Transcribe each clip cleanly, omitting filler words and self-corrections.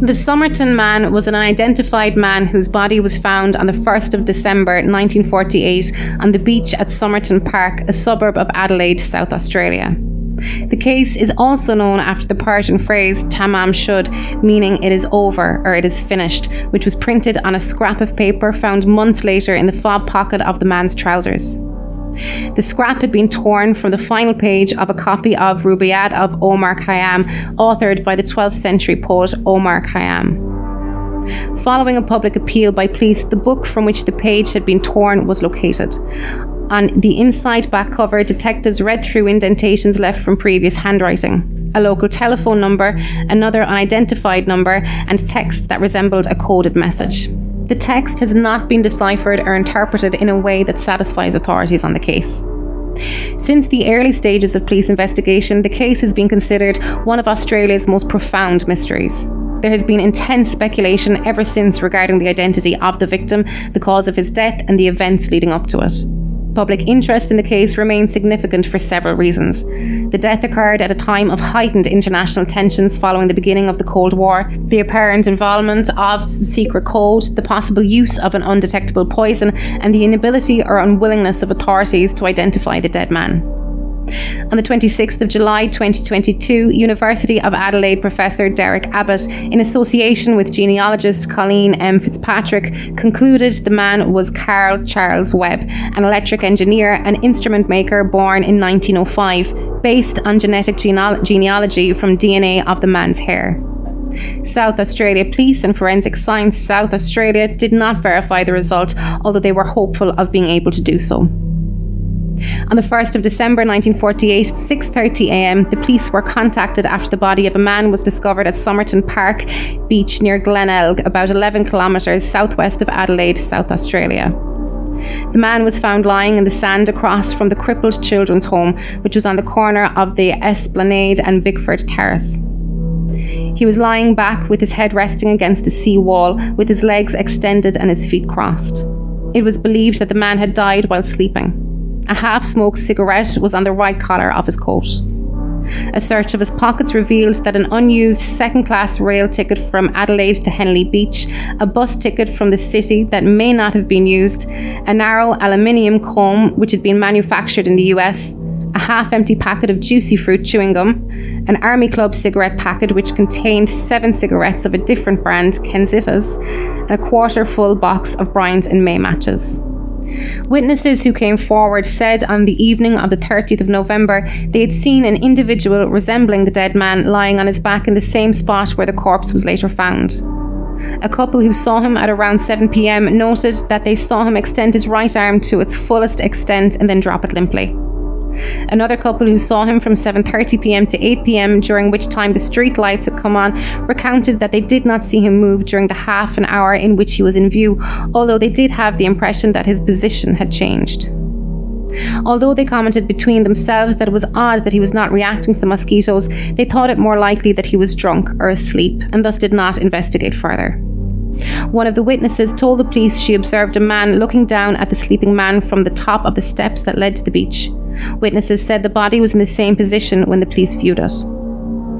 The Somerton Man was an unidentified man whose body was found on the 1st of December 1948 on the beach at Somerton Park, a suburb of Adelaide, South Australia. The case is also known after the Persian phrase "tamam shud," meaning it is over or it is finished, which was printed on a scrap of paper found months later in the fob pocket of the man's trousers. The scrap had been torn from the final page of a copy of Rubaiyat of Omar Khayyam, authored by the 12th century poet Omar Khayyam. Following a public appeal by police, the book from which the page had been torn was located. On the inside back cover, detectives read through indentations left from previous handwriting, a local telephone number, another unidentified number, and text that resembled a coded message. The text has not been deciphered or interpreted in a way that satisfies authorities on the case. Since the early stages of police investigation, the case has been considered one of Australia's most profound mysteries. There has been intense speculation ever since regarding the identity of the victim, the cause of his death, and the events leading up to it. Public interest in the case remains significant for several reasons. The death occurred at a time of heightened international tensions following the beginning of the Cold War, the apparent involvement of the secret code, the possible use of an undetectable poison, and the inability or unwillingness of authorities to identify the dead man. On the 26th of July 2022, University of Adelaide professor Derek Abbott, in association with genealogist Colleen M. Fitzpatrick, concluded the man was Carl Charles Webb, an electric engineer and instrument maker born in 1905, based on genetic genealogy from DNA of the man's hair. South Australia Police and Forensic Science South Australia did not verify the result, although they were hopeful of being able to do so. On the 1st of December 1948 at 6:30 a.m, the police were contacted after the body of a man was discovered at Somerton Park beach near Glenelg, about 11 kilometres southwest of Adelaide, South Australia. The man was found lying in the sand across from the crippled children's home, which was on the corner of the Esplanade and Bickford Terrace. He was lying back with his head resting against the sea wall, with his legs extended and his feet crossed. It was believed that the man had died while sleeping. A half-smoked cigarette was on the right collar of his coat. A search of his pockets revealed that an unused second-class rail ticket from Adelaide to Henley Beach, a bus ticket from the city that may not have been used, a narrow aluminium comb which had been manufactured in the US, a half-empty packet of juicy fruit chewing gum, an Army Club cigarette packet which contained 7 cigarettes of a different brand, Kenzitas, and a quarter-full box of Bryant and May matches. Witnesses who came forward said on the evening of the 30th of November they had seen an individual resembling the dead man lying on his back in the same spot where the corpse was later found. A couple who saw him at around 7 p.m. noted that they saw him extend his right arm to its fullest extent and then drop it limply. Another couple who saw him from 7:30 p.m. to 8 p.m, during which time the street lights had come on, recounted that they did not see him move during the half an hour in which he was in view, although they did have the impression that his position had changed. Although they commented between themselves that it was odd that he was not reacting to the mosquitoes, they thought it more likely that he was drunk or asleep, and thus did not investigate further. One of the witnesses told the police she observed a man looking down at the sleeping man from the top of the steps that led to the beach. Witnesses said the body was in the same position when the police viewed it.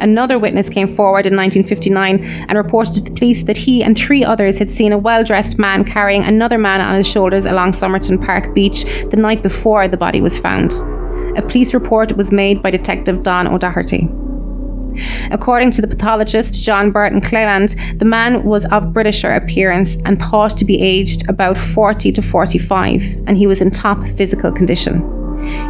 Another witness came forward in 1959 and reported to the police that he and 3 others had seen a well-dressed man carrying another man on his shoulders along Somerton Park beach the night before the body was found. A police report was made by Detective Don O'Doherty. According to the pathologist John Burton Cleland, the man was of Britisher appearance and thought to be aged about 40 to 45, and he was in top physical condition.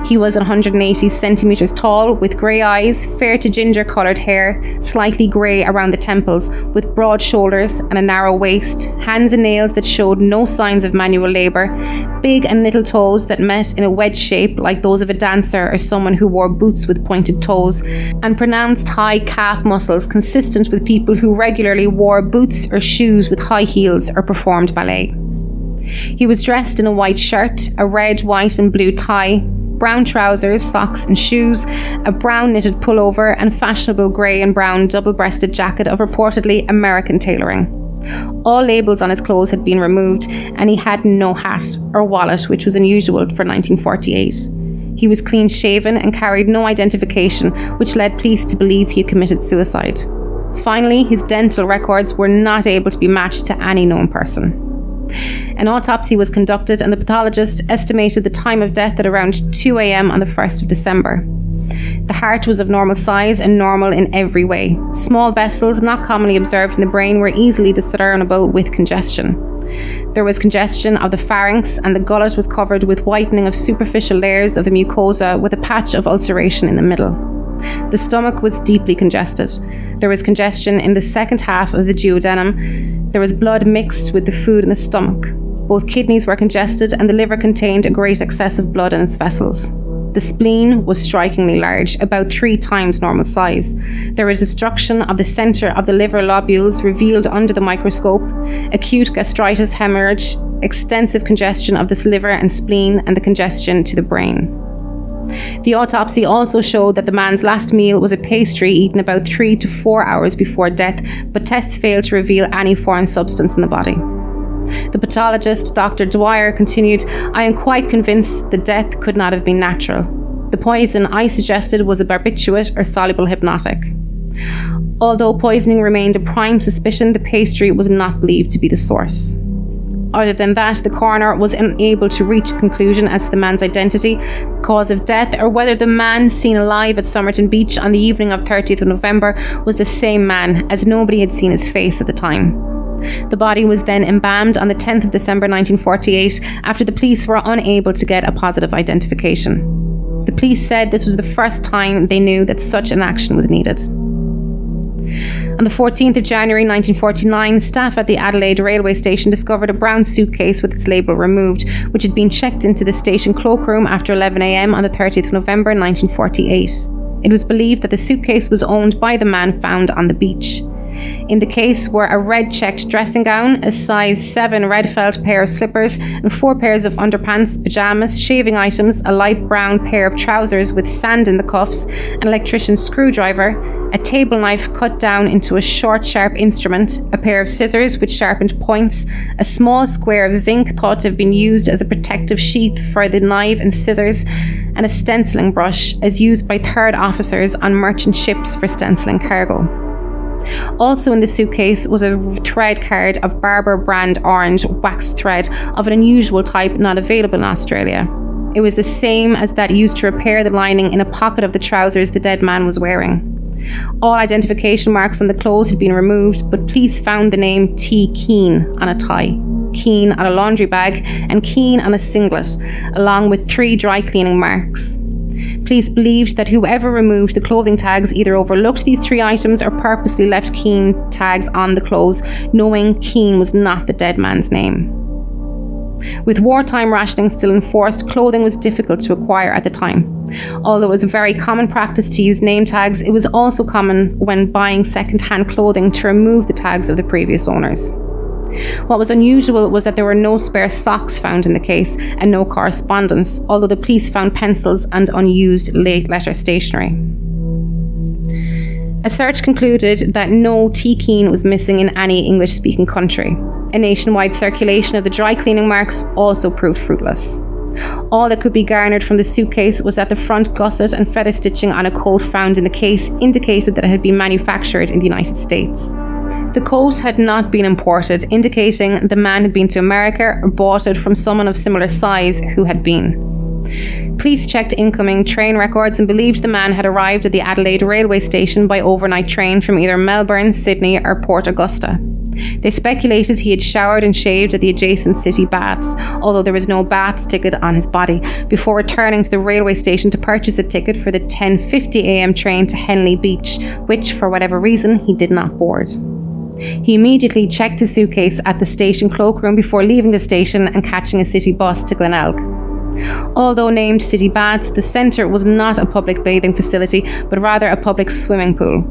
He was 180 centimetres tall, with grey eyes, fair to ginger coloured hair, slightly grey around the temples, with broad shoulders and a narrow waist, hands and nails that showed no signs of manual labour, big and little toes that met in a wedge shape like those of a dancer or someone who wore boots with pointed toes, and pronounced high calf muscles consistent with people who regularly wore boots or shoes with high heels or performed ballet. He was dressed in a white shirt, a red, white and blue tie, brown trousers, socks and shoes, a brown knitted pullover and fashionable grey and brown double-breasted jacket of reportedly American tailoring. All labels on his clothes had been removed and he had no hat or wallet, which was unusual for 1948. He was clean-shaven and carried no identification, which led police to believe he had committed suicide. Finally, his dental records were not able to be matched to any known person. An autopsy was conducted and the pathologist estimated the time of death at around 2 a.m. on the 1st of December. The heart was of normal size and normal in every way. Small vessels not commonly observed in the brain were easily discernible with congestion. There was congestion of the pharynx and the gullet was covered with whitening of superficial layers of the mucosa with a patch of ulceration in the middle. The stomach was deeply congested. There was congestion in the second half of the duodenum. There was blood mixed with the food in the stomach. Both kidneys were congested and the liver contained a great excess of blood in its vessels. The spleen was strikingly large, about 3 times normal size. There was destruction of the centre of the liver lobules revealed under the microscope, acute gastritis hemorrhage, extensive congestion of the liver and spleen, and the congestion to the brain. The autopsy also showed that the man's last meal was a pastry eaten about 3 to 4 hours before death, but tests failed to reveal any foreign substance in the body. The pathologist, Dr. Dwyer, continued, "I am quite convinced the death could not have been natural. The poison I suggested was a barbiturate or soluble hypnotic." Although poisoning remained a prime suspicion, the pastry was not believed to be the source. Other than that, the coroner was unable to reach a conclusion as to the man's identity, cause of death, or whether the man seen alive at Somerton Beach on the evening of 30th of November was the same man, as nobody had seen his face at the time. The body was then embalmed on the 10th of December 1948 after the police were unable to get a positive identification. The police said this was the first time they knew that such an action was needed. On the 14th of January 1949, staff at the Adelaide railway station discovered a brown suitcase with its label removed, which had been checked into the station cloakroom after 11 a.m. on the 30th of November 1948. It was believed that the suitcase was owned by the man found on the beach. In the case were a red checked dressing gown, a size 7 red felt pair of slippers, and 4 pairs of underpants, pyjamas, shaving items, a light brown pair of trousers with sand in the cuffs, an electrician's screwdriver, a table knife cut down into a short sharp instrument, a pair of scissors with sharpened points, a small square of zinc thought to have been used as a protective sheath for the knife and scissors, and a stenciling brush as used by third officers on merchant ships for stenciling cargo. Also in the suitcase was a thread card of Barber brand orange waxed thread of an unusual type not available in Australia. It was the same as that used to repair the lining in a pocket of the trousers the dead man was wearing. All identification marks on the clothes had been removed, but police found the name T. Keane on a tie, Keane on a laundry bag, and Keane on a singlet, along with 3 dry cleaning marks. Police believed that whoever removed the clothing tags either overlooked these 3 items or purposely left Keane tags on the clothes, knowing Keane was not the dead man's name. With wartime rationing still enforced, clothing was difficult to acquire at the time. Although it was a very common practice to use name tags, it was also common when buying second-hand clothing to remove the tags of the previous owners. What was unusual was that there were no spare socks found in the case and no correspondence, although the police found pencils and unused letter stationery. A search concluded that no T. Keane was missing in any English-speaking country. A nationwide circulation of the dry cleaning marks also proved fruitless. All that could be garnered from the suitcase was that the front gusset and feather stitching on a coat found in the case indicated that it had been manufactured in the United States. The coat had not been imported, indicating the man had been to America or bought it from someone of similar size who had been. Police checked incoming train records and believed the man had arrived at the Adelaide railway station by overnight train from either Melbourne, Sydney or Port Augusta. They speculated he had showered and shaved at the adjacent city baths, although there was no baths ticket on his body, before returning to the railway station to purchase a ticket for the 10:50 a.m. train to Henley Beach, which, for whatever reason, he did not board. He immediately checked his suitcase at the station cloakroom before leaving the station and catching a city bus to Glenelg. Although named City Baths, the centre was not a public bathing facility, but rather a public swimming pool.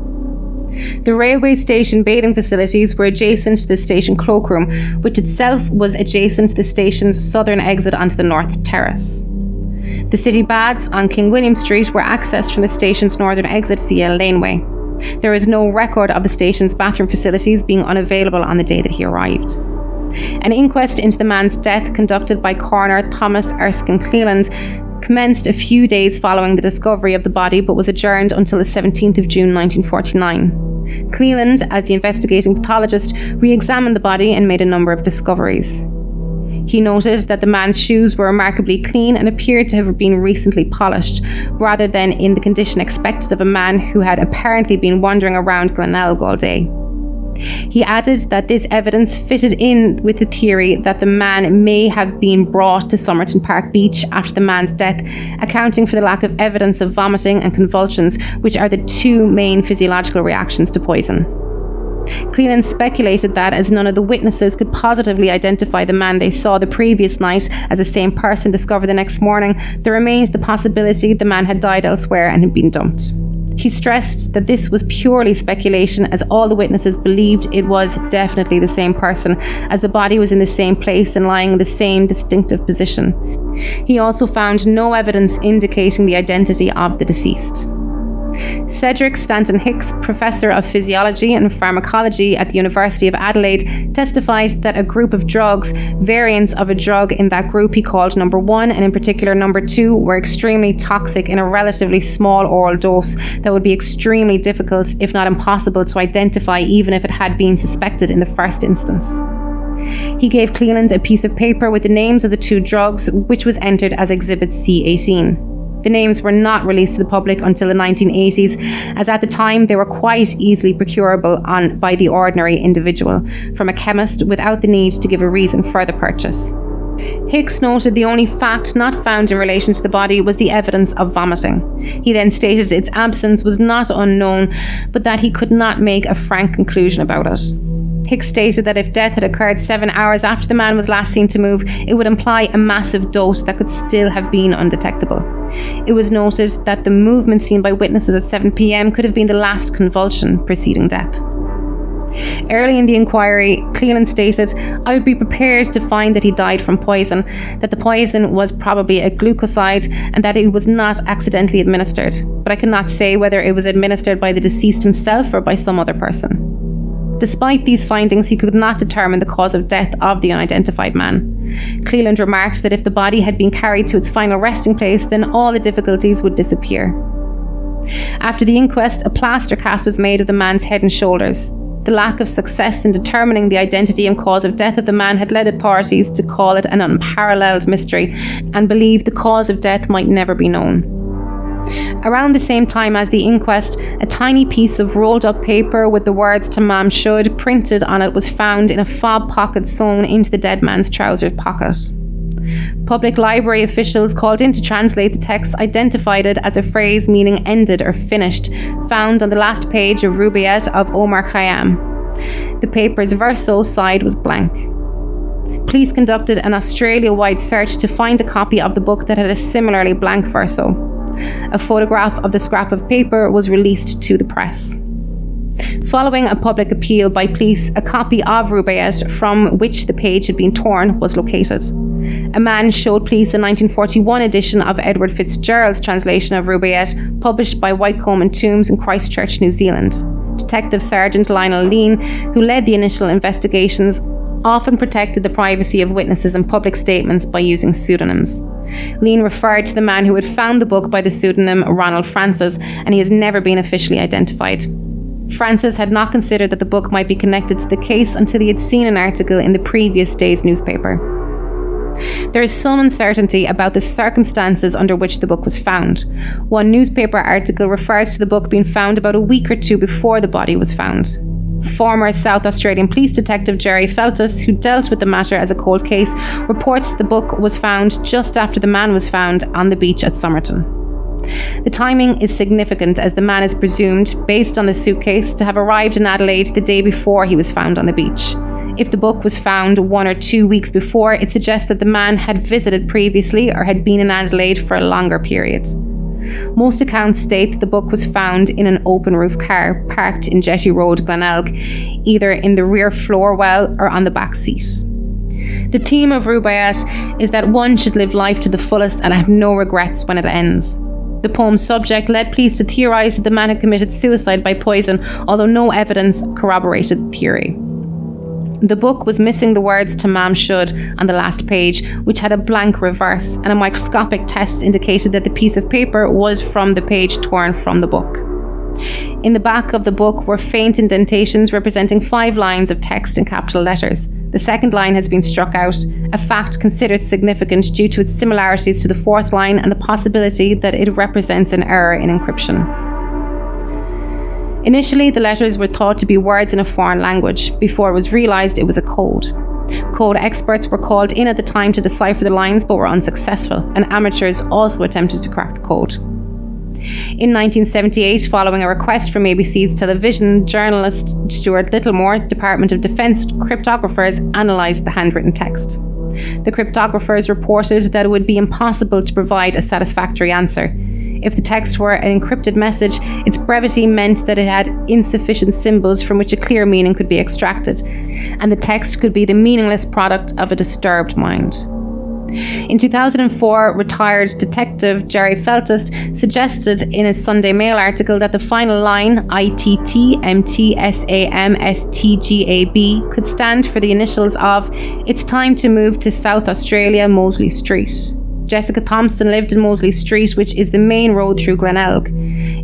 The railway station bathing facilities were adjacent to the station cloakroom, which itself was adjacent to the station's southern exit onto the North Terrace. The City Baths on King William Street were accessed from the station's northern exit via a laneway. There is no record of the station's bathroom facilities being unavailable on the day that he arrived. An inquest into the man's death conducted by coroner Thomas Erskine Cleland commenced a few days following the discovery of the body but was adjourned until the 17th of June 1949. Cleland, as the investigating pathologist, re-examined the body and made a number of discoveries. He noted that the man's shoes were remarkably clean and appeared to have been recently polished, rather than in the condition expected of a man who had apparently been wandering around Glenelg all day. He added that this evidence fitted in with the theory that the man may have been brought to Somerton Park beach after the man's death, accounting for the lack of evidence of vomiting and convulsions, which are the two main physiological reactions to poison. Cleland speculated that, as none of the witnesses could positively identify the man they saw the previous night as the same person discovered the next morning, there remained the possibility the man had died elsewhere and had been dumped. He stressed that this was purely speculation, as all the witnesses believed it was definitely the same person, as the body was in the same place and lying in the same distinctive position. He also found no evidence indicating the identity of the deceased. Cedric Stanton Hicks, professor of physiology and pharmacology at the University of Adelaide, testified that a group of drugs, variants of a drug in that group he called number 1 and in particular number 2, were extremely toxic in a relatively small oral dose that would be extremely difficult, if not impossible, to identify even if it had been suspected in the first instance. He gave Cleland a piece of paper with the names of the 2 drugs, which was entered as Exhibit C18. The names were not released to the public until the 1980s, as at the time they were quite easily procurable by the ordinary individual from a chemist without the need to give a reason for the purchase. Hicks noted the only fact not found in relation to the body was the evidence of vomiting. He then stated its absence was not unknown, but that he could not make a frank conclusion about it. Hicks stated that if death had occurred 7 hours after the man was last seen to move, it would imply a massive dose that could still have been undetectable. It was noted that the movement seen by witnesses at 7 p.m. could have been the last convulsion preceding death. Early in the inquiry, Cleland stated, "I would be prepared to find that he died from poison, that the poison was probably a glucoside and that it was not accidentally administered, but I cannot say whether it was administered by the deceased himself or by some other person." Despite these findings, he could not determine the cause of death of the unidentified man. Cleland remarked that if the body had been carried to its final resting place, then all the difficulties would disappear. After the inquest, a plaster cast was made of the man's head and shoulders. The lack of success in determining the identity and cause of death of the man had led authorities to call it an unparalleled mystery and believe the cause of death might never be known. Around the same time as the inquest, a tiny piece of rolled up paper with the words "Tamam Shud" printed on it was found in a fob pocket sewn into the dead man's trousers pocket. Public library officials called in to translate the text identified it as a phrase meaning ended or finished, found on the last page of Rubaiyat of Omar Khayyam. The paper's verso side was blank. Police conducted an Australia-wide search to find a copy of the book that had a similarly blank verso. A photograph of the scrap of paper was released to the press. Following a public appeal by police, a copy of Rubaiyat from which the page had been torn was located. A man showed police a 1941 edition of Edward Fitzgerald's translation of Rubaiyat, published by Whitecombe and Tombs in Christchurch, New Zealand. Detective Sergeant Lionel Lean, who led the initial investigations, often protected the privacy of witnesses and public statements by using pseudonyms. Lean referred to the man who had found the book by the pseudonym Ronald Francis, and he has never been officially identified. Francis had not considered that the book might be connected to the case until he had seen an article in the previous day's newspaper. There is some uncertainty about the circumstances under which the book was found. One newspaper article refers to the book being found about a week or 2 before the body was found. Former South Australian Police Detective Jerry Feltus, who dealt with the matter as a cold case, reports the book was found just after the man was found on the beach at Somerton. The timing is significant, as the man is presumed, based on the suitcase, to have arrived in Adelaide the day before he was found on the beach. If the book was found 1 or 2 weeks before, it suggests that the man had visited previously or had been in Adelaide for a longer period. Most accounts state that the book was found in an open roof car parked in Jetty Road, Glenelg, either in the rear floor well or on the back seat. The theme of Rubaiyat is that one should live life to the fullest and have no regrets when it ends. The poem's subject led police to theorise that the man had committed suicide by poison, although no evidence corroborated the theory. The book was missing the words "to ma'am should" on the last page, which had a blank reverse, and a microscopic test indicated that the piece of paper was from the page torn from the book. In the back of the book were faint indentations representing 5 lines of text in capital letters. The second line has been struck out, a fact considered significant due to its similarities to the 4th line and the possibility that it represents an error in encryption. Initially, the letters were thought to be words in a foreign language, before it was realised it was a code. Code experts were called in at the time to decipher the lines but were unsuccessful, and amateurs also attempted to crack the code. In 1978, following a request from ABC's television, journalist Stuart Littlemore, Department of Defence cryptographers analysed the handwritten text. The cryptographers reported that it would be impossible to provide a satisfactory answer. If the text were an encrypted message, its brevity meant that it had insufficient symbols from which a clear meaning could be extracted, and the text could be the meaningless product of a disturbed mind. In 2004, retired detective Jerry Feltus suggested in a Sunday Mail article that the final line, ITTMTSAMSTGAB, could stand for the initials of "It's time to move to South Australia, Mosley Street." Jessica Thompson lived in Mosley Street, which is the main road through Glenelg.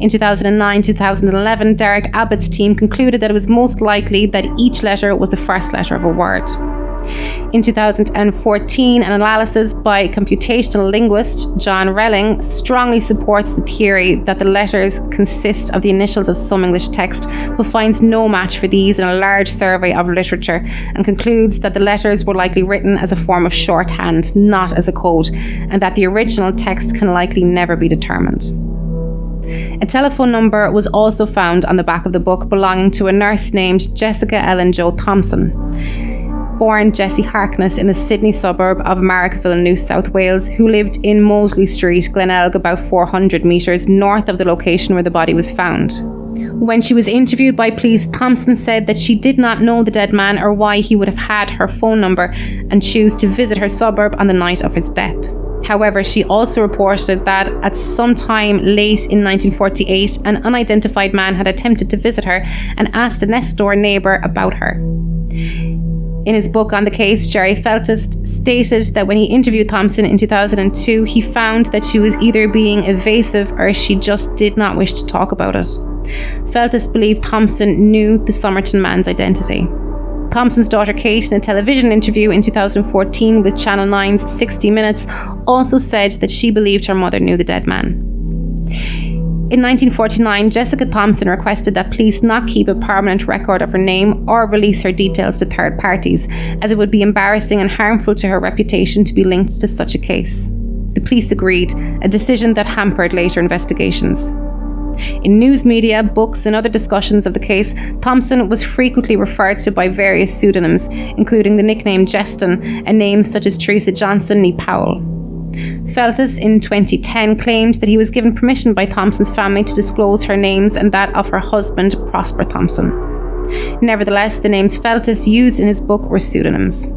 In 2009-2011, Derek Abbott's team concluded that it was most likely that each letter was the first letter of a word. In 2014, an analysis by computational linguist John Relling strongly supports the theory that the letters consist of the initials of some English text, but finds no match for these in a large survey of literature, and concludes that the letters were likely written as a form of shorthand, not as a code, and that the original text can likely never be determined. A telephone number was also found on the back of the book belonging to a nurse named Jessica Ellen Jo Thompson. Born Jessie Harkness in the Sydney suburb of Marrickville, New South Wales, who lived in Mosley Street, Glenelg, about 400 metres north of the location where the body was found. When she was interviewed by police, Thompson said that she did not know the dead man or why he would have had her phone number and choose to visit her suburb on the night of his death. However, she also reported that at some time late in 1948, an unidentified man had attempted to visit her and asked a next-door neighbour about her. In his book on the case, Jerry Feltus stated that when he interviewed Thompson in 2002, he found that she was either being evasive or she just did not wish to talk about it. Feltus believed Thompson knew the Somerton Man's identity. Thompson's daughter Kate, in a television interview in 2014 with Channel 9's 60 Minutes, also said that she believed her mother knew the dead man. In 1949, Jessica Thompson requested that police not keep a permanent record of her name or release her details to third parties, as it would be embarrassing and harmful to her reputation to be linked to such a case. The police agreed, a decision that hampered later investigations. In news media, books and other discussions of the case, Thompson was frequently referred to by various pseudonyms, including the nickname Jeston and names such as Teresa Johnson nee Powell. Feltus in 2010 claimed that he was given permission by Thompson's family to disclose her names and that of her husband, Prosper Thompson. Nevertheless, the names Feltus used in his book were pseudonyms.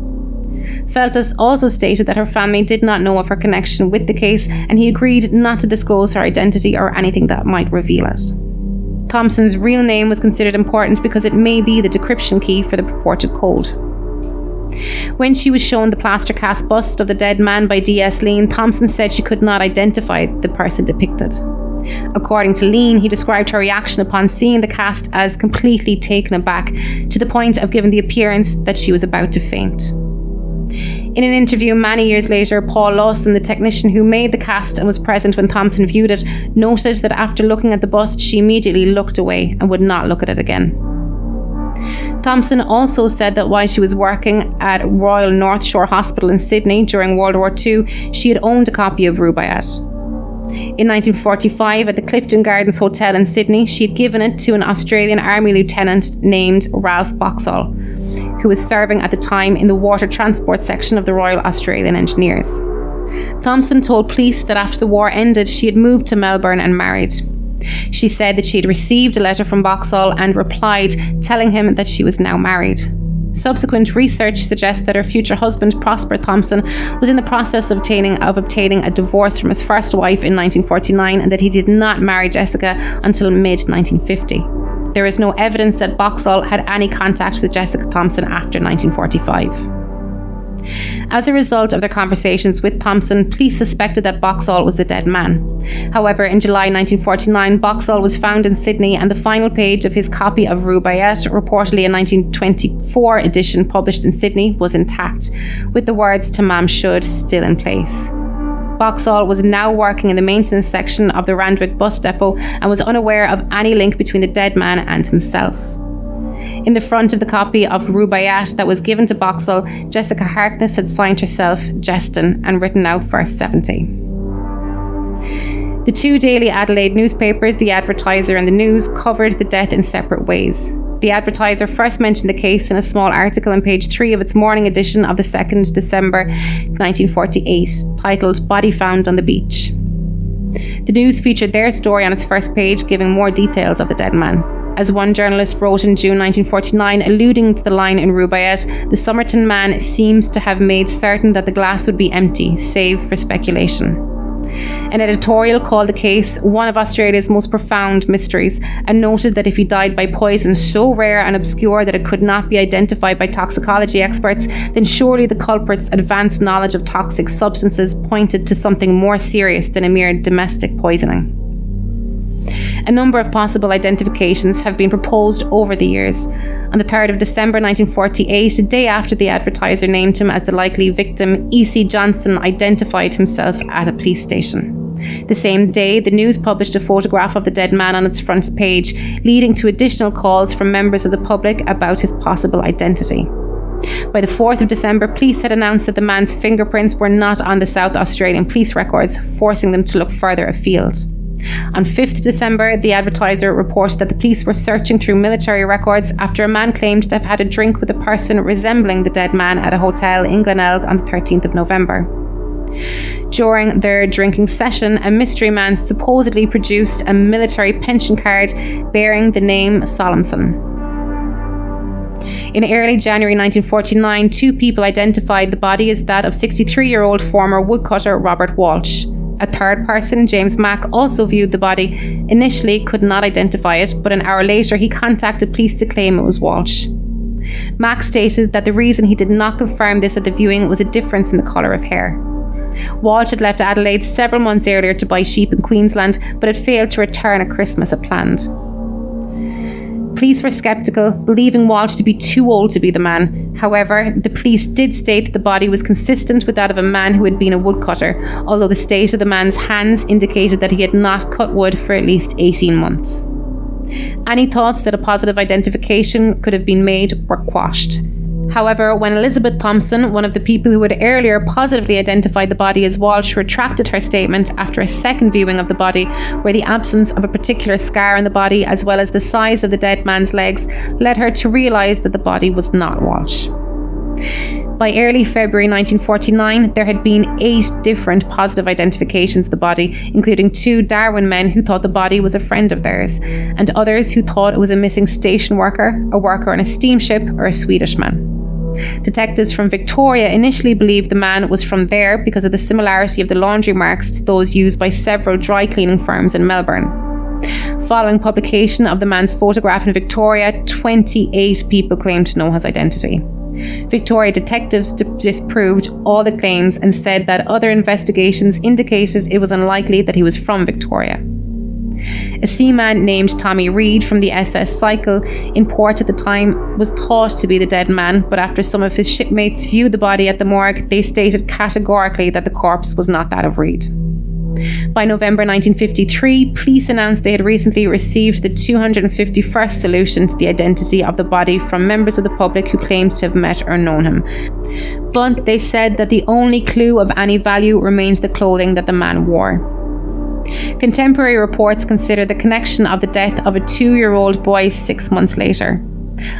Feltus also stated that her family did not know of her connection with the case, and he agreed not to disclose her identity or anything that might reveal it. Thompson's real name was considered important because it may be the decryption key for the purported code. When she was shown the plaster cast bust of the dead man by D.S. Lean, Thompson said she could not identify the person depicted. According to Lean, he described her reaction upon seeing the cast as completely taken aback, to the point of giving the appearance that she was about to faint. In an interview many years later, Paul Lawson, the technician who made the cast and was present when Thompson viewed it, noted that after looking at the bust, she immediately looked away and would not look at it again. Thompson also said that while she was working at Royal North Shore Hospital in Sydney during World War II, she had owned a copy of Rubaiyat. In 1945, at the Clifton Gardens Hotel in Sydney, she had given it to an Australian Army lieutenant named Ralph Boxall, who was serving at the time in the water transport section of the Royal Australian Engineers. Thompson told police that after the war ended, she had moved to Melbourne and married. She said that she had received a letter from Boxall and replied, telling him that she was now married. Subsequent research suggests that her future husband, Prosper Thompson, was in the process of obtaining a divorce from his first wife in 1949, and that he did not marry Jessica until mid-1950. There is no evidence that Boxall had any contact with Jessica Thompson after 1945. As a result of their conversations with Thompson, police suspected that Boxall was the dead man. However, in July 1949, Boxall was found in Sydney, and the final page of his copy of Rubaiyat, reportedly a 1924 edition published in Sydney, was intact, with the words "Tamam Shud" still in place. Boxall was now working in the maintenance section of the Randwick bus depot and was unaware of any link between the dead man and himself. In the front of the copy of Rubaiyat that was given to Boxall, Jessica Harkness had signed herself Jeston and written out verse 70. The two daily Adelaide newspapers, The Advertiser and The News, covered the death in separate ways. The Advertiser first mentioned the case in a small article on page 3 of its morning edition of the 2nd December 1948, titled "Body Found on the Beach." The News featured their story on its first page, giving more details of the dead man. As one journalist wrote in June 1949, alluding to the line in Rubaiyat, "The Somerton Man seems to have made certain that the glass would be empty, save for speculation." An editorial called the case one of Australia's most profound mysteries, and noted that if he died by poison so rare and obscure that it could not be identified by toxicology experts, then surely the culprit's advanced knowledge of toxic substances pointed to something more serious than a mere domestic poisoning. A number of possible identifications have been proposed over the years. On the 3rd of December 1948, a day after the Advertiser named him as the likely victim, E.C. Johnson identified himself at a police station. The same day, the News published a photograph of the dead man on its front page, leading to additional calls from members of the public about his possible identity. By the 4th of December, police had announced that the man's fingerprints were not on the South Australian police records, forcing them to look further afield. On 5th December, the Advertiser reported that the police were searching through military records after a man claimed to have had a drink with a person resembling the dead man at a hotel in Glenelg on the 13th of November. During their drinking session, a mystery man supposedly produced a military pension card bearing the name Solemson. In early January 1949, two people identified the body as that of 63-year-old former woodcutter Robert Walsh. A third person, James Mack, also viewed the body. Initially could not identify it, but an hour later he contacted police to claim it was Walsh. Mack stated that the reason he did not confirm this at the viewing was a difference in the colour of hair. Walsh had left Adelaide several months earlier to buy sheep in Queensland, but had failed to return at Christmas as planned. Police were sceptical, believing Walsh to be too old to be the man. However, the police did state that the body was consistent with that of a man who had been a woodcutter, although the state of the man's hands indicated that he had not cut wood for at least 18 months. Any thoughts that a positive identification could have been made were quashed. However, when Elizabeth Thompson, one of the people who had earlier positively identified the body as Walsh, retracted her statement after a second viewing of the body, where the absence of a particular scar on the body as well as the size of the dead man's legs led her to realise that the body was not Walsh. By early February 1949, there had been 8 different positive identifications of the body, including 2 Darwin men who thought the body was a friend of theirs, and others who thought it was a missing station worker, a worker on a steamship, or a Swedish man. Detectives from Victoria initially believed the man was from there because of the similarity of the laundry marks to those used by several dry cleaning firms in Melbourne. Following publication of the man's photograph in Victoria, 28 people claimed to know his identity. Victoria detectives disproved all the claims and said that other investigations indicated it was unlikely that he was from Victoria. A seaman named Tommy Reed from the SS Cycle in port at the time was thought to be the dead man, but after some of his shipmates viewed the body at the morgue, they stated categorically that the corpse was not that of Reed. By November 1953, police announced they had recently received the 251st solution to the identity of the body from members of the public who claimed to have met or known him. But they said that the only clue of any value remains the clothing that the man wore. Contemporary reports consider the connection of the death of a 2-year-old boy 6 months later.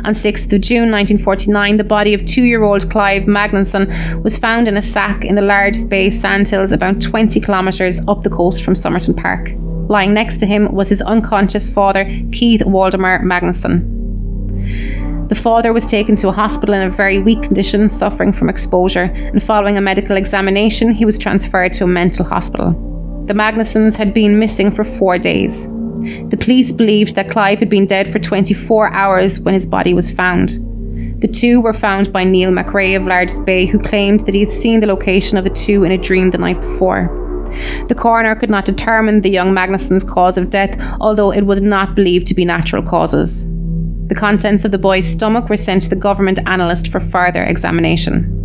On 6th of June 1949, the body of 2-year-old Clive Magnuson was found in a sack in the Large Bay sandhills about 20 kilometres up the coast from Somerton Park. Lying next to him was his unconscious father, Keith Waldemar Magnuson. The father was taken to a hospital in a very weak condition, suffering from exposure, and following a medical examination, he was transferred to a mental hospital. The Magnusons had been missing for 4 days. The police believed that Clive had been dead for 24 hours when his body was found. The two were found by Neil McRae of Larges Bay, who claimed that he had seen the location of the two in a dream the night before. The coroner could not determine the young Magnusson's cause of death, although it was not believed to be natural causes. The contents of the boy's stomach were sent to the government analyst for further examination.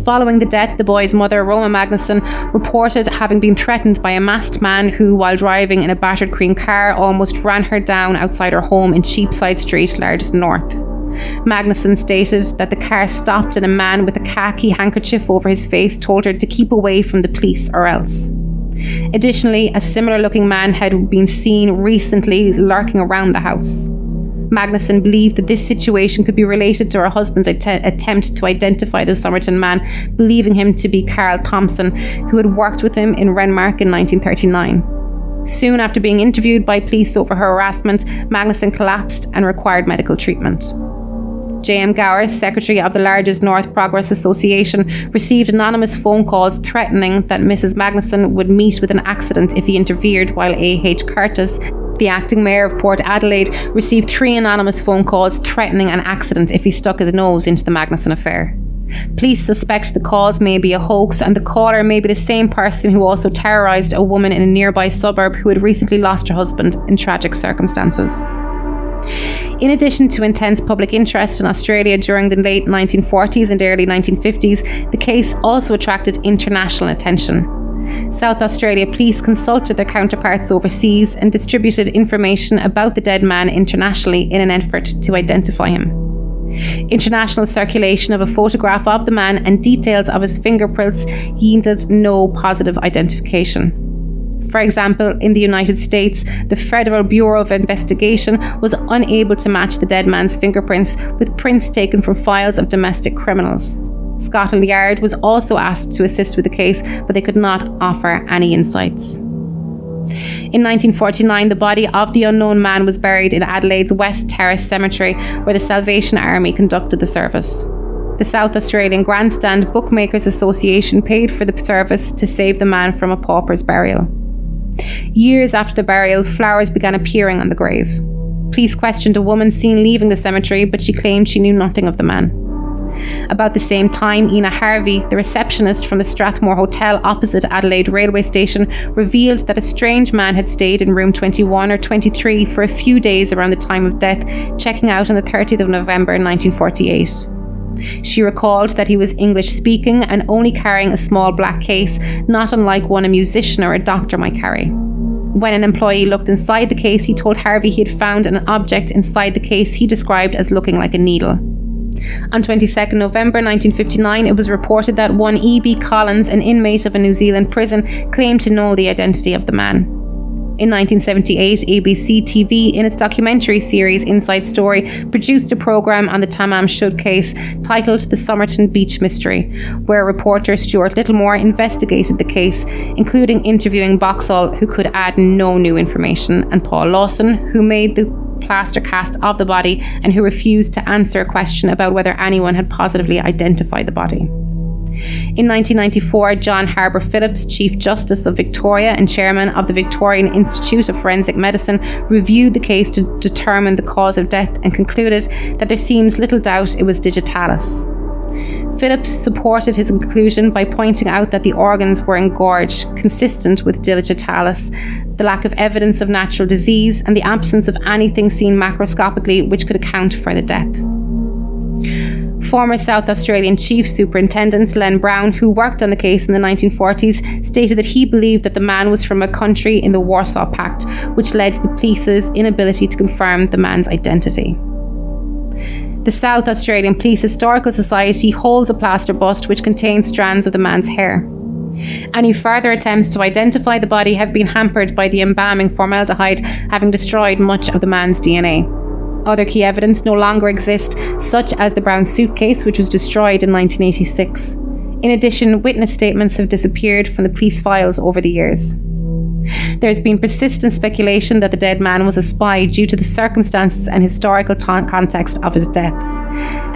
Following the death, the boy's mother, Roma Magnusson, reported having been threatened by a masked man who, while driving in a battered cream car, almost ran her down outside her home in Cheapside Street, Larges North. Magnusson stated that the car stopped and a man with a khaki handkerchief over his face told her to keep away from the police or else. Additionally, a similar-looking man had been seen recently lurking around the house. Magnusson believed that this situation could be related to her husband's attempt to identify the Somerton Man, believing him to be Carl Thompson, who had worked with him in Renmark in 1939. Soon after being interviewed by police over her harassment, Magnusson collapsed and required medical treatment. J.M. Gower, secretary of the Larges North Progress Association, received anonymous phone calls threatening that Mrs. Magnusson would meet with an accident if he interfered, while A.H. Curtis, the acting mayor of Port Adelaide, received 3 anonymous phone calls threatening an accident if he stuck his nose into the Magnusson affair. Police suspect the cause may be a hoax, and the caller may be the same person who also terrorised a woman in a nearby suburb who had recently lost her husband in tragic circumstances. In addition to intense public interest in Australia during the late 1940s and early 1950s, the case also attracted international attention. South Australia police consulted their counterparts overseas and distributed information about the dead man internationally in an effort to identify him. International circulation of a photograph of the man and details of his fingerprints yielded no positive identification. For example, in the United States, the Federal Bureau of Investigation was unable to match the dead man's fingerprints with prints taken from files of domestic criminals. Scotland Yard was also asked to assist with the case, but they could not offer any insights. In 1949, the body of the unknown man was buried in Adelaide's West Terrace Cemetery, where the Salvation Army conducted the service. The South Australian Grandstand Bookmakers Association paid for the service to save the man from a pauper's burial. Years after the burial, flowers began appearing on the grave. Police questioned a woman seen leaving the cemetery, but she claimed she knew nothing of the man. About the same time, Ina Harvey, the receptionist from the Strathmore Hotel opposite Adelaide railway station, revealed that a strange man had stayed in room 21 or 23 for a few days around the time of death, checking out on the 30th of November 1948. She recalled that he was English speaking and only carrying a small black case, not unlike one a musician or a doctor might carry. When an employee looked inside the case, he told Harvey he had found an object inside the case he described as looking like a needle. On 22nd November 1959, it was reported that one E.B. Collins, an inmate of a New Zealand prison, claimed to know the identity of the man. In 1978, ABC TV, in its documentary series Inside Story, produced a programme on the Tamam Shud case titled The Somerton Beach Mystery, where reporter Stuart Littlemore investigated the case, including interviewing Boxall, who could add no new information, and Paul Lawson, who made the plaster cast of the body and who refused to answer a question about whether anyone had positively identified the body. In 1994, John Harbour Phillips, Chief Justice of Victoria and Chairman of the Victorian Institute of Forensic Medicine, reviewed the case to determine the cause of death and concluded that there seems little doubt it was digitalis. Phillips supported his conclusion by pointing out that the organs were engorged, consistent with digitalis, the lack of evidence of natural disease, and the absence of anything seen macroscopically which could account for the death. Former South Australian Chief Superintendent Len Brown, who worked on the case in the 1940s, stated that he believed that the man was from a country in the Warsaw Pact, which led to the police's inability to confirm the man's identity. The South Australian Police Historical Society holds a plaster bust which contains strands of the man's hair. Any further attempts to identify the body have been hampered by the embalming formaldehyde having destroyed much of the man's DNA. Other key evidence no longer exists, such as the brown suitcase, which was destroyed in 1986. In addition, witness statements have disappeared from the police files over the years. There has been persistent speculation that the dead man was a spy due to the circumstances and historical context of his death.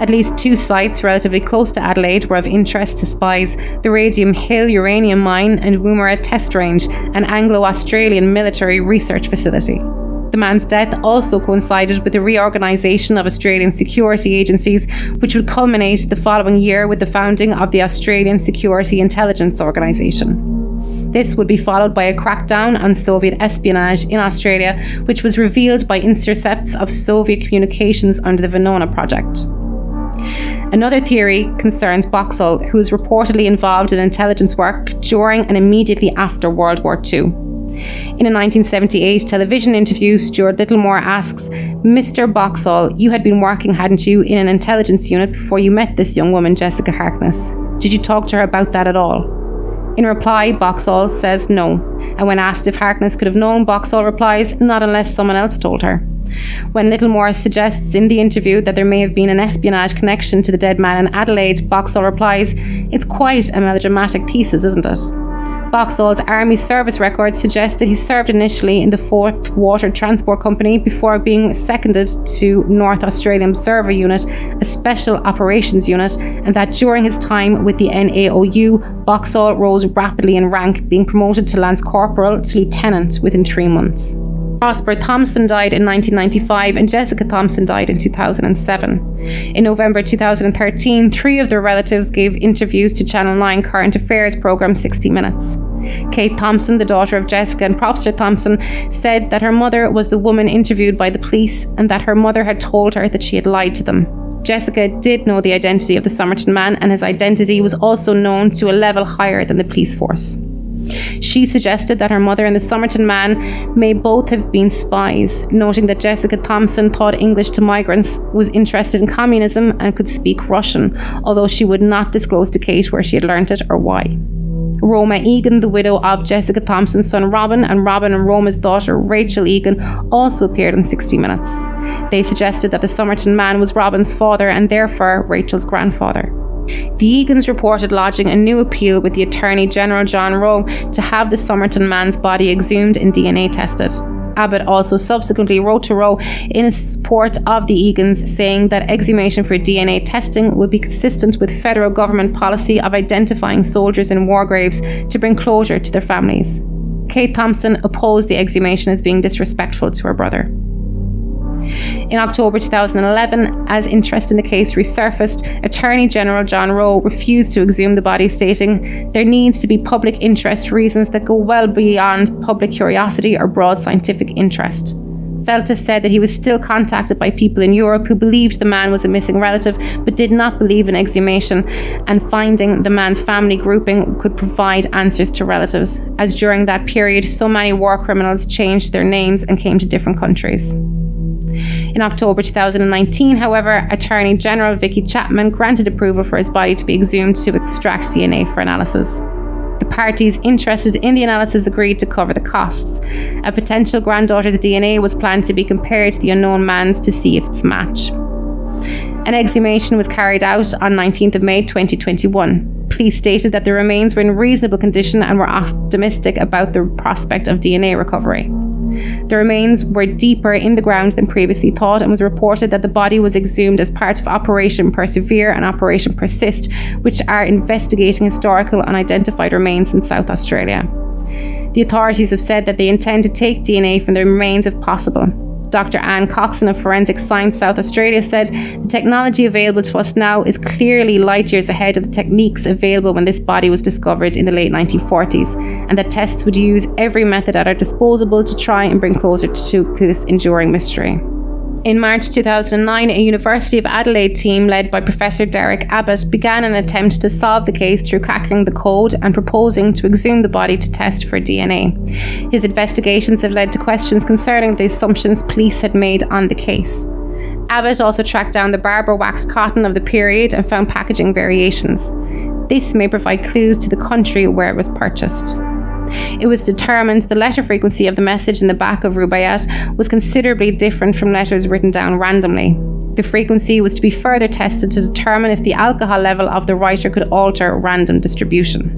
At least 2 sites relatively close to Adelaide were of interest to spies: the Radium Hill uranium mine and Woomera test range, an Anglo-Australian military research facility. The man's death also coincided with the reorganisation of Australian security agencies, which would culminate the following year with the founding of the Australian Security Intelligence Organisation. This would be followed by a crackdown on Soviet espionage in Australia, which was revealed by intercepts of Soviet communications under the Venona project. Another theory concerns Boxall, who was reportedly involved in intelligence work during and immediately after World War II. In a 1978 television interview, Stuart Littlemore asks, "Mr. Boxall, you had been working, hadn't you, in an intelligence unit before you met this young woman, Jessica Harkness? Did you talk to her about that at all?" In reply, Boxall says no, and when asked if Harkness could have known, Boxall replies, "Not unless someone else told her." When Littlemore suggests in the interview that there may have been an espionage connection to the dead man in Adelaide, Boxall replies, "It's quite a melodramatic thesis, isn't it?" Boxall's Army service records suggest that he served initially in the 4th Water Transport Company before being seconded to North Australian Observer Unit, a special operations unit, and that during his time with the NAOU, Boxall rose rapidly in rank, being promoted to Lance Corporal to Lieutenant within 3 months. Prosper Thompson died in 1995 and Jessica Thompson died in 2007. In November 2013, 3 of their relatives gave interviews to Channel 9 current affairs programme 60 Minutes. Kate Thompson, the daughter of Jessica and Prosper Thompson, said that her mother was the woman interviewed by the police and that her mother had told her that she had lied to them. Jessica did know the identity of the Somerton Man, and his identity was also known to a level higher than the police force. She suggested that her mother and the Somerton Man may both have been spies, noting that Jessica Thompson taught English to migrants, was interested in communism and could speak Russian, although she would not disclose to Kate where she had learnt it or why. Roma Egan, the widow of Jessica Thompson's son Robin and Roma's daughter Rachel Egan, also appeared in 60 Minutes. They suggested that the Somerton Man was Robin's father and therefore Rachel's grandfather. The Egans reported lodging a new appeal with the Attorney General John Rowe to have the Somerton Man's body exhumed and DNA tested. Abbott also subsequently wrote to Rowe in support of the Egans, saying that exhumation for DNA testing would be consistent with federal government policy of identifying soldiers in war graves to bring closure to their families. Kate Thompson opposed the exhumation as being disrespectful to her brother. In October 2011, as interest in the case resurfaced, Attorney General John Rowe refused to exhume the body, stating, "There needs to be public interest reasons that go well beyond public curiosity or broad scientific interest." Feltus said that he was still contacted by people in Europe who believed the man was a missing relative but did not believe in exhumation, and finding the man's family grouping could provide answers to relatives, as during that period so many war criminals changed their names and came to different countries. In October 2019, however, Attorney General Vicky Chapman granted approval for his body to be exhumed to extract DNA for analysis. The parties interested in the analysis agreed to cover the costs. A potential granddaughter's DNA was planned to be compared to the unknown man's to see if it's a match. An exhumation was carried out on 19th of May 2021. Police stated that the remains were in reasonable condition and were optimistic about the prospect of DNA recovery. The remains were deeper in the ground than previously thought, and was reported that the body was exhumed as part of Operation Persevere and Operation Persist, which are investigating historical unidentified remains in South Australia. The authorities have said that they intend to take DNA from the remains if possible. Dr. Anne Coxon of Forensic Science South Australia said, "The technology available to us now is clearly light years ahead of the techniques available when this body was discovered in the late 1940s, and that tests would use every method at our disposal to try and bring closer to this enduring mystery." In March 2009, a University of Adelaide team led by Professor Derek Abbott began an attempt to solve the case through cracking the code and proposing to exhume the body to test for DNA. His investigations have led to questions concerning the assumptions police had made on the case. Abbott also tracked down the Barber waxed cotton of the period and found packaging variations. This may provide clues to the country where it was purchased. It was determined the letter frequency of the message in the back of Rubaiyat was considerably different from letters written down randomly. The frequency was to be further tested to determine if the alcohol level of the writer could alter random distribution.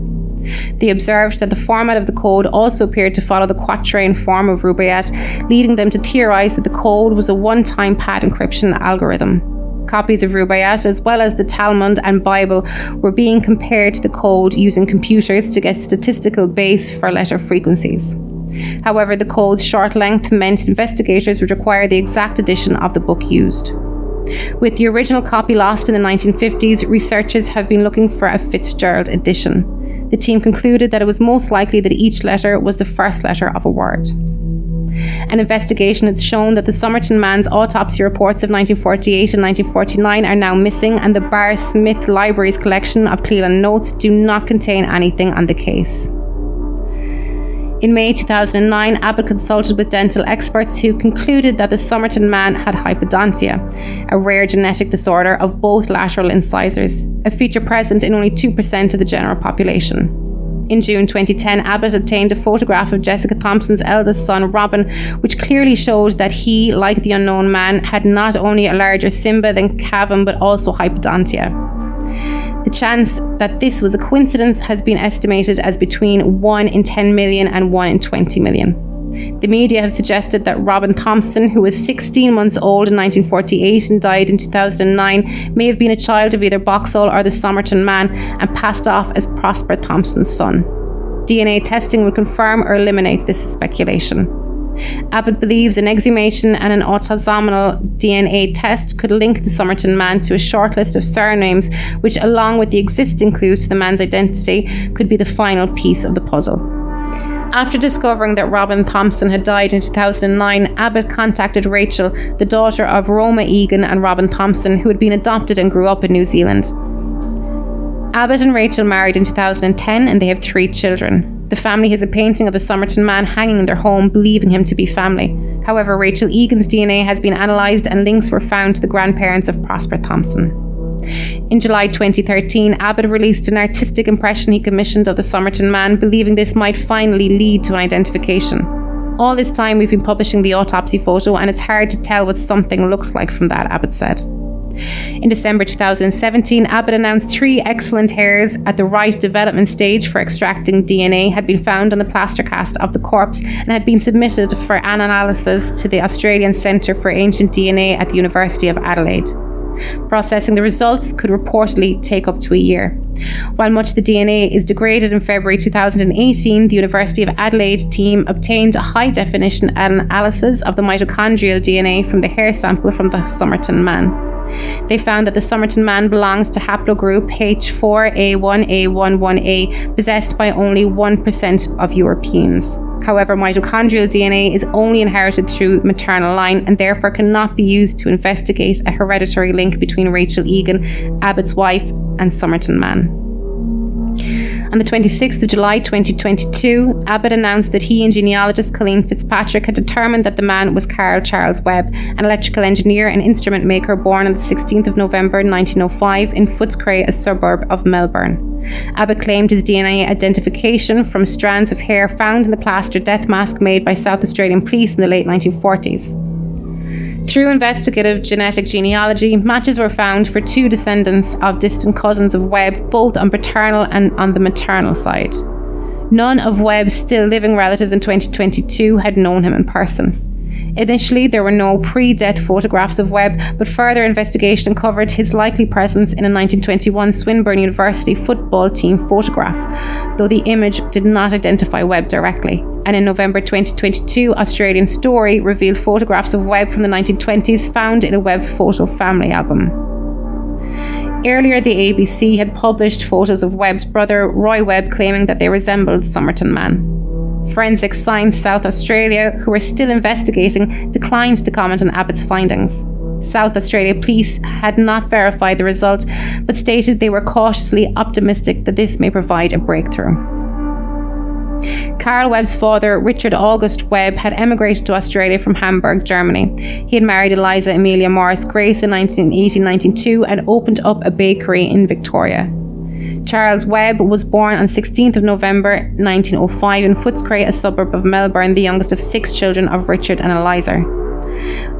They observed that the format of the code also appeared to follow the quatrain form of Rubaiyat, leading them to theorize that the code was a one-time pad encryption algorithm. Copies of Rubaiyat, as well as the Talmud and Bible, were being compared to the code using computers to get statistical base for letter frequencies. However, the code's short length meant investigators would require the exact edition of the book used. With the original copy lost in the 1950s, researchers have been looking for a Fitzgerald edition. The team concluded that it was most likely that each letter was the first letter of a word. An investigation has shown that the Somerton Man's autopsy reports of 1948 and 1949 are now missing, and the Bar Smith Library's collection of Cleland notes do not contain anything on the case. In May 2009, Abbott consulted with dental experts who concluded that the Somerton Man had hypodontia, a rare genetic disorder of both lateral incisors, a feature present in only 2% of the general population. In June 2010, Abbott obtained a photograph of Jessica Thompson's eldest son, Robin, which clearly showed that he, like the unknown man, had not only a larger simba than cavum but also hypodontia. The chance that this was a coincidence has been estimated as between 1 in 10 million and 1 in 20 million. The media have suggested that Robin Thompson, who was 16 months old in 1948 and died in 2009, may have been a child of either Boxall or the Somerton Man and passed off as Prosper Thompson's son. DNA testing will confirm or eliminate this speculation. Abbott believes an exhumation and an autosomal DNA test could link the Somerton Man to a short list of surnames, which, along with the existing clues to the man's identity, could be the final piece of the puzzle. After discovering that Robin Thompson had died in 2009, Abbott contacted Rachel, the daughter of Roma Egan and Robin Thompson, who had been adopted and grew up in New Zealand. Abbott and Rachel married in 2010 and they have 3 children. The family has a painting of the Somerton Man hanging in their home, believing him to be family. However, Rachel Egan's DNA has been analysed and links were found to the grandparents of Prosper Thompson. In July 2013, Abbott released an artistic impression he commissioned of the Somerton Man, believing this might finally lead to an identification. All this time we've been publishing the autopsy photo and it's hard to tell what something looks like from that, Abbott said. In December 2017, Abbott announced 3 excellent hairs at the right development stage for extracting DNA had been found on the plaster cast of the corpse and had been submitted for an analysis to the Australian Centre for Ancient DNA at the University of Adelaide. Processing the results could reportedly take up to a year. While much of the DNA is degraded in February 2018, the University of Adelaide team obtained a high-definition analysis of the mitochondrial DNA from the hair sample from the Somerton Man. They found that the Somerton Man belonged to haplogroup H4A1A11A, possessed by only 1% of Europeans. However, mitochondrial DNA is only inherited through the maternal line and therefore cannot be used to investigate a hereditary link between Rachel Egan, Abbott's wife, and Somerton Man. On the 26th of July 2022, Abbott announced that he and genealogist Colleen Fitzpatrick had determined that the man was Carl Charles Webb, an electrical engineer and instrument maker born on the 16th of November 1905 in Footscray, a suburb of Melbourne. Abbott claimed his DNA identification from strands of hair found in the plaster death mask made by South Australian police in the late 1940s. Through investigative genetic genealogy, matches were found for 2 descendants of distant cousins of Webb, both on paternal and on the maternal side. None of Webb's still living relatives in 2022 had known him in person. Initially, there were no pre-death photographs of Webb, but further investigation uncovered his likely presence in a 1921 Swinburne University football team photograph, though the image did not identify Webb directly. And in November 2022, Australian Story revealed photographs of Webb from the 1920s found in a Webb photo family album. Earlier, the ABC had published photos of Webb's brother, Roy Webb, claiming that they resembled Somerton Man. Forensic Science South Australia, who were still investigating, declined to comment on Abbott's findings. South Australia Police had not verified the result, but stated they were cautiously optimistic that this may provide a breakthrough. Carl Webb's father, Richard August Webb, had emigrated to Australia from Hamburg, Germany. He had married Eliza Amelia Morris Grace in 1892 and opened up a bakery in Victoria. Charles Webb was born on 16th of November 1905 in Footscray, a suburb of Melbourne, the youngest of 6 children of Richard and Eliza.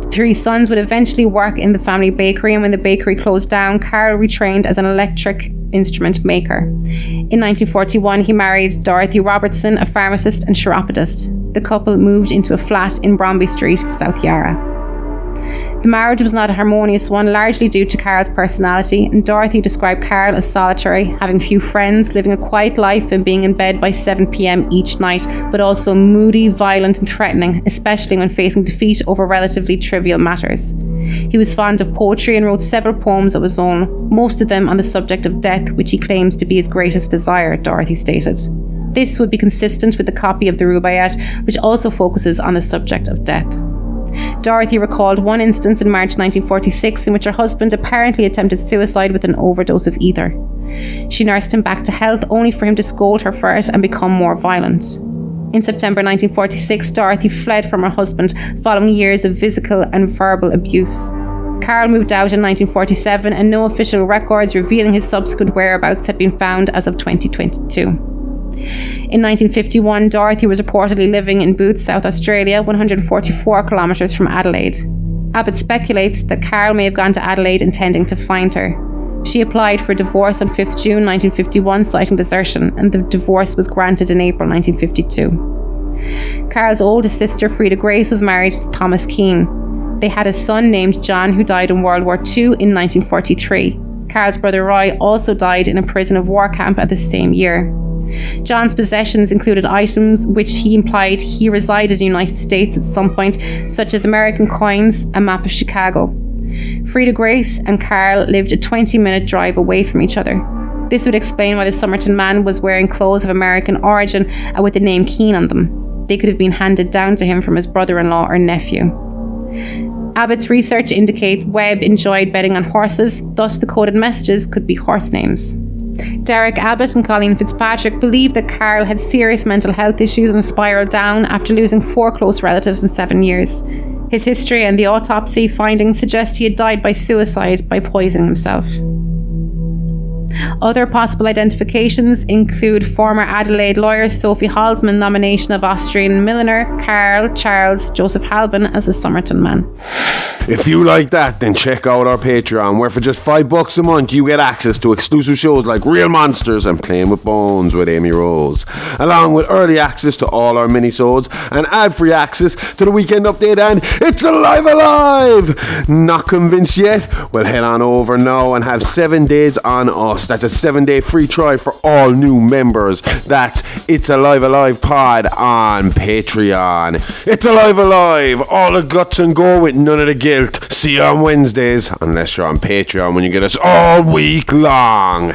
The 3 sons would eventually work in the family bakery, and when the bakery closed down, Carl retrained as an electric instrument maker. In 1941, he married Dorothy Robertson, a pharmacist and chiropodist. The couple moved into a flat in Bromby Street, South Yarra. The marriage was not a harmonious one, largely due to Carl's personality, and Dorothy described Carl as solitary, having few friends, living a quiet life and being in bed by 7 p.m. each night, but also moody, violent and threatening, especially when facing defeat over relatively trivial matters. He was fond of poetry and wrote several poems of his own, most of them on the subject of death, which he claims to be his greatest desire, Dorothy stated. This would be consistent with the copy of the Rubaiyat, which also focuses on the subject of death. Dorothy recalled one instance in March 1946 in which her husband apparently attempted suicide with an overdose of ether. She nursed him back to health only for him to scold her for it and become more violent. In September 1946, Dorothy fled from her husband following years of physical and verbal abuse. Carl moved out in 1947 and no official records revealing his subsequent whereabouts had been found as of 2022. In 1951, Dorothy was reportedly living in Booth, South Australia, 144 kilometres from Adelaide. Abbott speculates that Carl may have gone to Adelaide intending to find her. She applied for divorce on 5th June 1951, citing desertion, and the divorce was granted in April 1952. Carl's oldest sister, Frida Grace, was married to Thomas Keane. They had a son named John who died in World War II in 1943. Carl's brother Roy also died in a prison of war camp at the same year. John's possessions included items which he implied he resided in the United States at some point, such as American coins, a map of Chicago. Frida Grace and Carl lived a 20-minute drive away from each other. This would explain why the Somerton Man was wearing clothes of American origin and with the name Keane on them. They could have been handed down to him from his brother-in-law or nephew. Abbott's research indicates Webb enjoyed betting on horses, thus the coded messages could be horse names. Derek Abbott and Colleen Fitzpatrick believe that Carl had serious mental health issues and spiraled down after losing 4 close relatives in 7 years. His history and the autopsy findings suggest he had died by suicide by poisoning himself. Other possible identifications include former Adelaide lawyer Sophie Halsman's nomination of Austrian milliner Carl Charles Joseph Halban as the Somerton Man. If you like that, then check out our Patreon, where for just $5 a month you get access to exclusive shows like Real Monsters and Playing with Bones with Amy Rose, along with early access to all our minisodes and ad-free access to the Weekend Update and It's Alive! Not convinced yet? Well, head on over now and have 7 days on us. That's a 7-day free trial for all new members. That's It's Alive Pod on Patreon. It's Alive, all the guts and go with none of the guilt. See you on Wednesdays, unless you're on Patreon when you get us all week long.